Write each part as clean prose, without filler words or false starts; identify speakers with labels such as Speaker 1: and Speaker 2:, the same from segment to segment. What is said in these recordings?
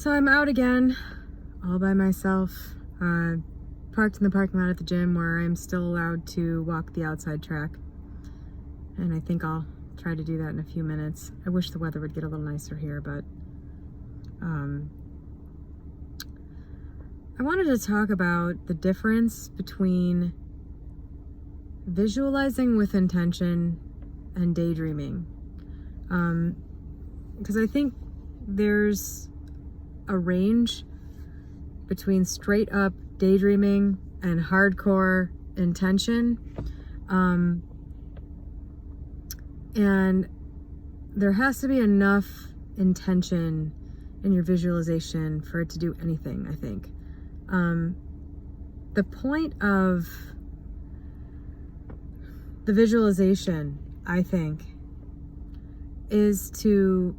Speaker 1: So I'm out again, all by myself, parked in the parking lot at the gym where I'm still allowed to walk the outside track. And I think I'll try to do that in a few minutes. I wish the weather would get a little nicer here, but I wanted to talk about the difference between visualizing with intention and daydreaming. Because I think there's a range between straight up daydreaming and hardcore intention. And there has to be enough intention in your visualization for it to do anything, I think. The point of the visualization, I think, is to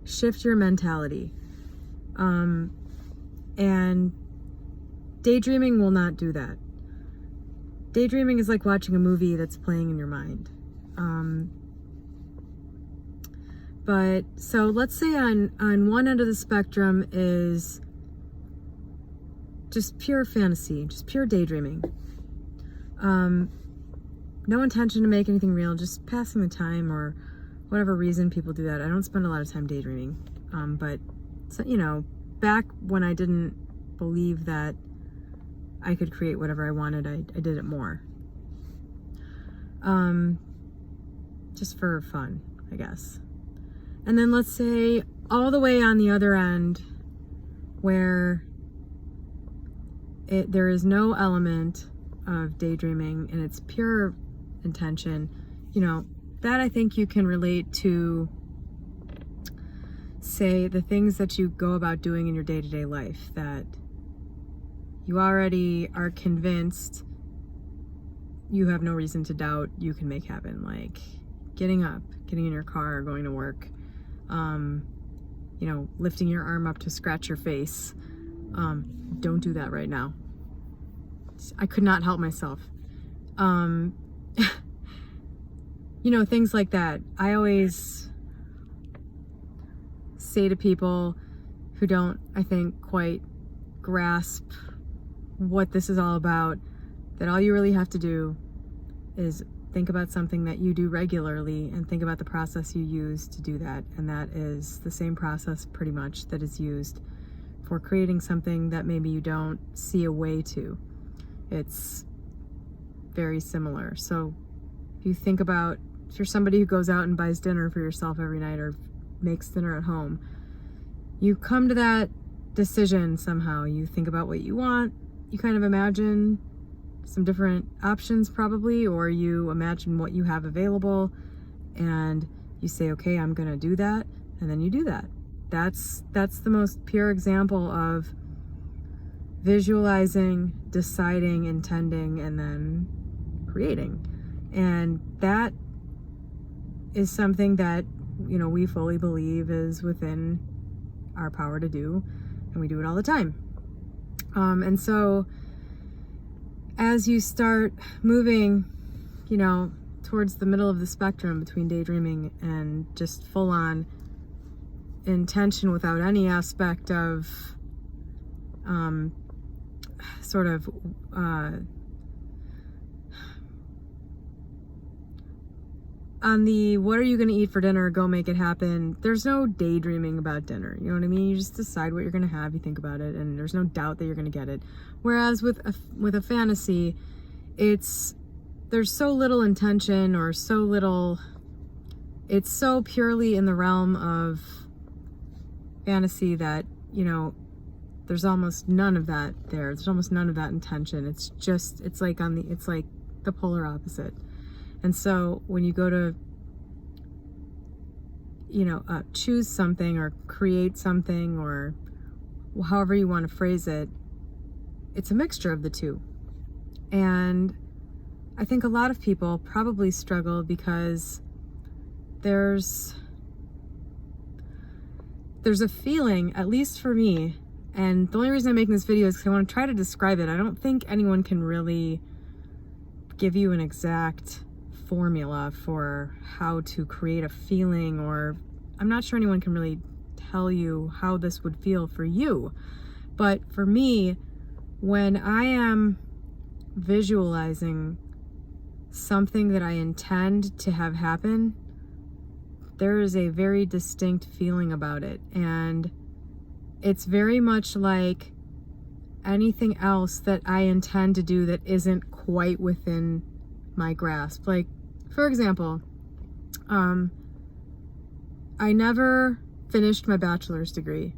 Speaker 1: shift your mentality. And daydreaming will not do that. Daydreaming is like watching a movie that's playing in your mind. But so let's say on one end of the spectrum is just pure fantasy, just pure daydreaming. No intention to make anything real, just passing the time or whatever reason people do that. I don't spend a lot of time daydreaming. But, so, you know, back when I didn't believe that I could create whatever I wanted, I did it more. Just for fun, I guess. And then let's say all the way on the other end where there is no element of daydreaming and it's pure intention, you know, that I think you can relate to, say, the things that you go about doing in your day-to-day life that you already are convinced you have no reason to doubt you can make happen, like getting up, getting in your car, going to work, you know, lifting your arm up to scratch your face. Don't do that right now. I could not help myself. You know, things like that. I always say to people who don't, I think, quite grasp what this is all about, that all you really have to do is think about something that you do regularly and think about the process you use to do that. And that is the same process pretty much that is used for creating something that maybe you don't see a way to. It's very similar. So if you think about, if you're somebody who goes out and buys dinner for yourself every night or makes dinner at home, you come to that decision somehow. You think about what you want, you kind of imagine some different options probably, or you imagine what you have available and you say, okay, I'm gonna do that, and then you do that. That's the most pure example of visualizing, deciding, intending, and then creating. And that is something that, you know, we fully believe is within our power to do, and we do it all the time. And so as you start moving, you know, towards the middle of the spectrum between daydreaming and just full-on intention without any aspect of sort of on the what are you going to eat for dinner, go make it happen, there's no daydreaming about dinner. You know what I mean? You just decide what you're going to have, you think about it, and there's no doubt that you're going to get it. Whereas with a fantasy, there's so little intention, or so little, it's so purely in the realm of fantasy that, you know, there's almost none of that there. There's almost none of that intention. It's like the polar opposite. And so when you go to, you know, choose something or create something, or however you want to phrase it, it's a mixture of the two. And I think a lot of people probably struggle because there's a feeling, at least for me, and the only reason I'm making this video is because I want to try to describe it. I don't think anyone can really give you an exact formula for how to create a feeling, or I'm not sure anyone can really tell you how this would feel for you. But for me, when I am visualizing something that I intend to have happen, there is a very distinct feeling about it. And it's very much like anything else that I intend to do that isn't quite within my grasp. Like, for example, I never finished my bachelor's degree,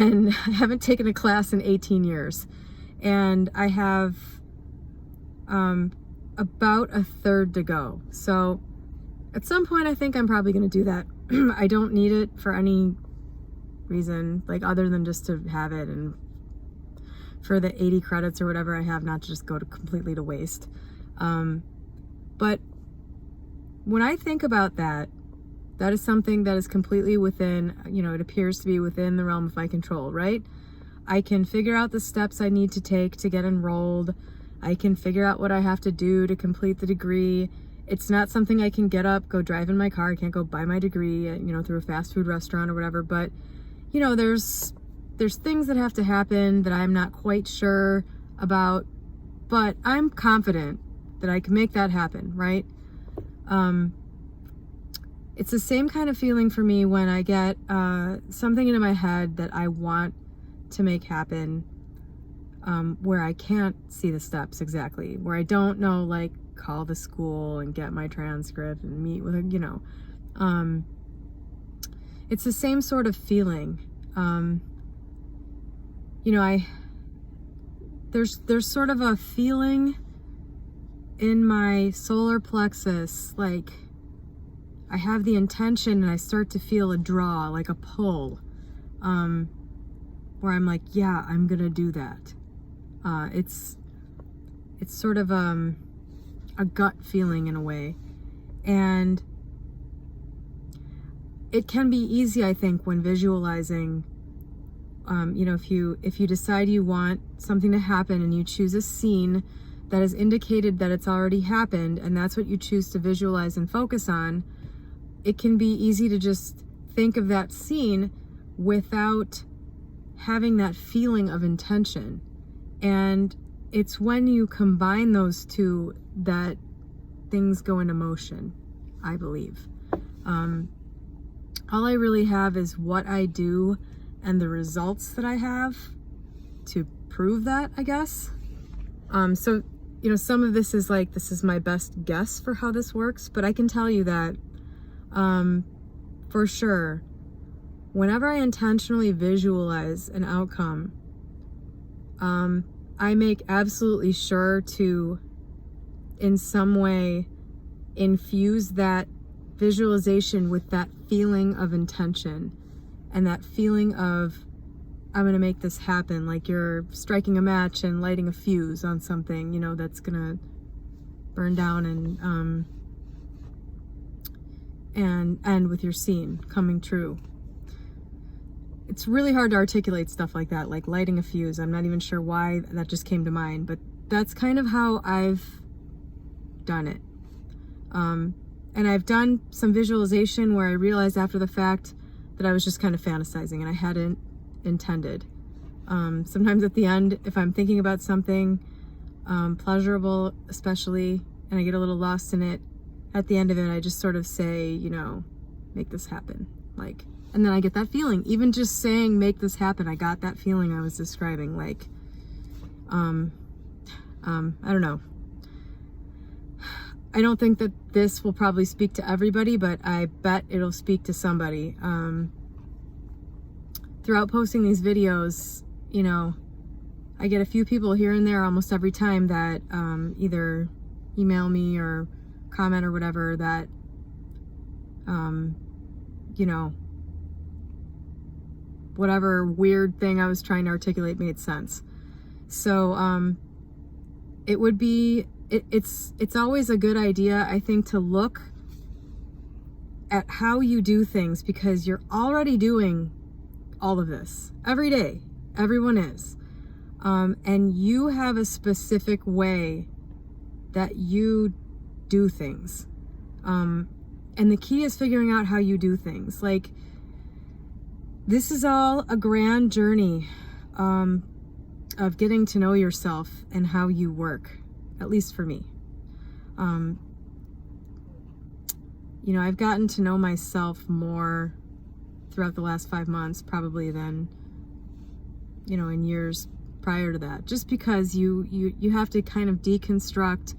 Speaker 1: and I haven't taken a class in 18 years, and I have about a third to go. So at some point I think I'm probably going to do that. I don't need it for any reason, like other than just to have it, and for the 80 credits or whatever I have, not to just go to completely to waste. But when I think about that, that is something that is completely within, it appears to be within the realm of my control, right? I can figure out the steps I need to take to get enrolled. I can figure out what I have to do to complete the degree. It's not something I can get up, go drive in my car. I can't go buy my degree, through a fast food restaurant or whatever. But, there's things that have to happen that I'm not quite sure about, but I'm confident that I can make that happen, right? It's the same kind of feeling for me when I get something into my head that I want to make happen, where I can't see the steps exactly, where I don't know, like, call the school and get my transcript and meet with it's the same sort of feeling. There's sort of a feeling in my solar plexus, like I have the intention and I start to feel a draw, like a pull, where I'm like, yeah, I'm gonna do that. It's sort of a gut feeling in a way, and it can be easy, I think, when visualizing. If you decide you want something to happen and you choose a scene that has indicated that it's already happened, and that's what you choose to visualize and focus on, it can be easy to just think of that scene without having that feeling of intention. And it's when you combine those two that things go into motion, I believe. All I really have is what I do and the results that I have to prove that, I guess. So some of this is like, this is my best guess for how this works, but I can tell you that for sure, whenever I intentionally visualize an outcome, I make absolutely sure to, in some way, infuse that visualization with that feeling of intention and that feeling of, I'm going to make this happen, like you're striking a match and lighting a fuse on something, that's going to burn down and end with your scene coming true. It's really hard to articulate stuff like that, like lighting a fuse. I'm not even sure why that just came to mind, but that's kind of how I've done it. And I've done some visualization where I realized after the fact that I was just kind of fantasizing and I hadn't intended. Sometimes at the end, if I'm thinking about something pleasurable especially, and I get a little lost in it, at the end of it I just sort of say, make this happen, like, and then I get that feeling. Even just saying make this happen, I got that feeling I was describing, like I don't know. I don't think that this will probably speak to everybody, but I bet it'll speak to somebody. Throughout posting these videos, I get a few people here and there almost every time that either email me or comment or whatever that, whatever weird thing I was trying to articulate made sense. So it would be, it's always a good idea, I think, to look at how you do things, because you're already doing all of this every day. Everyone is. And you have a specific way that you do things. And the key is figuring out how you do things. Like, this is all a grand journey of getting to know yourself and how you work, at least for me. You know, I've gotten to know myself more throughout the last 5 months probably than, you know, in years prior to that, just because you have to kind of deconstruct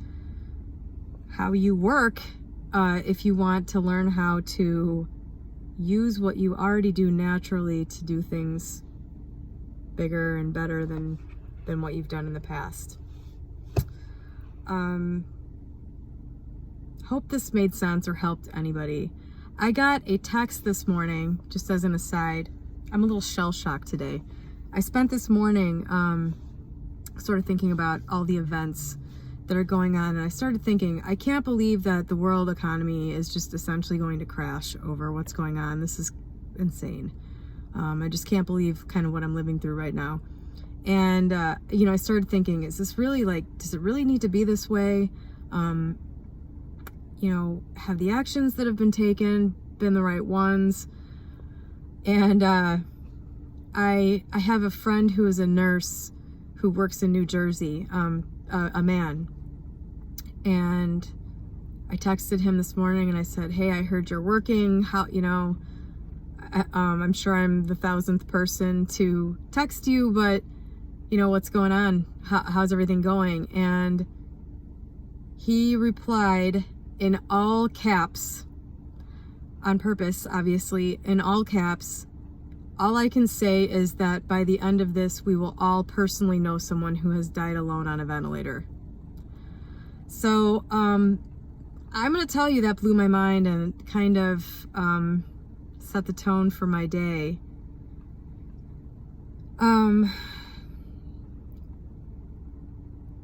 Speaker 1: how you work if you want to learn how to use what you already do naturally to do things bigger and better than what you've done in the past. Hope this made sense or helped anybody. I got a text this morning, just as an aside. I'm a little shell-shocked today. I spent this morning sort of thinking about all the events that are going on, and I started thinking, I can't believe that the world economy is just essentially going to crash over what's going on. This is insane. I just can't believe kind of what I'm living through right now. And, you know, I started thinking, is this really does it really need to be this way? You know, have the actions that have been taken been the right ones? And I have a friend who is a nurse who works in New Jersey, a man. And I texted him this morning and I said, hey, I heard you're working. How, you know, I'm sure I'm the 1,000th person to text you, but you know, what's going on? How's everything going? And he replied in all caps, on purpose, obviously, in all caps, all I can say is that by the end of this, we will all personally know someone who has died alone on a ventilator. So, I'm going to tell you that blew my mind and kind of set the tone for my day.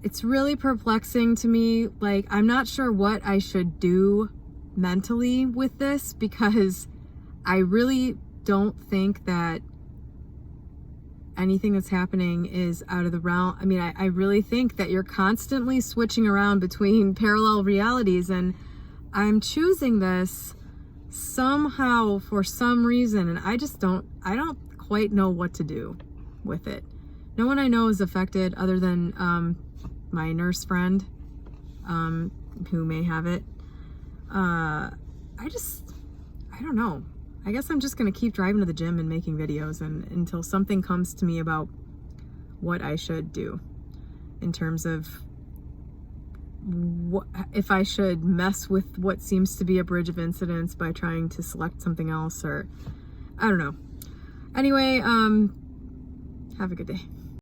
Speaker 1: It's really perplexing to me. Like, I'm not sure what I should do mentally with this, because I really don't think that anything that's happening is out of the realm. I mean, I really think that you're constantly switching around between parallel realities, and I'm choosing this somehow for some reason, and I don't quite know what to do with it. No one I know is affected other than my nurse friend who may have it. I don't know. I guess I'm just going to keep driving to the gym and making videos until something comes to me about what I should do in terms of if I should mess with what seems to be a bridge of incidents by trying to select something else, or I don't know. Anyway, have a good day.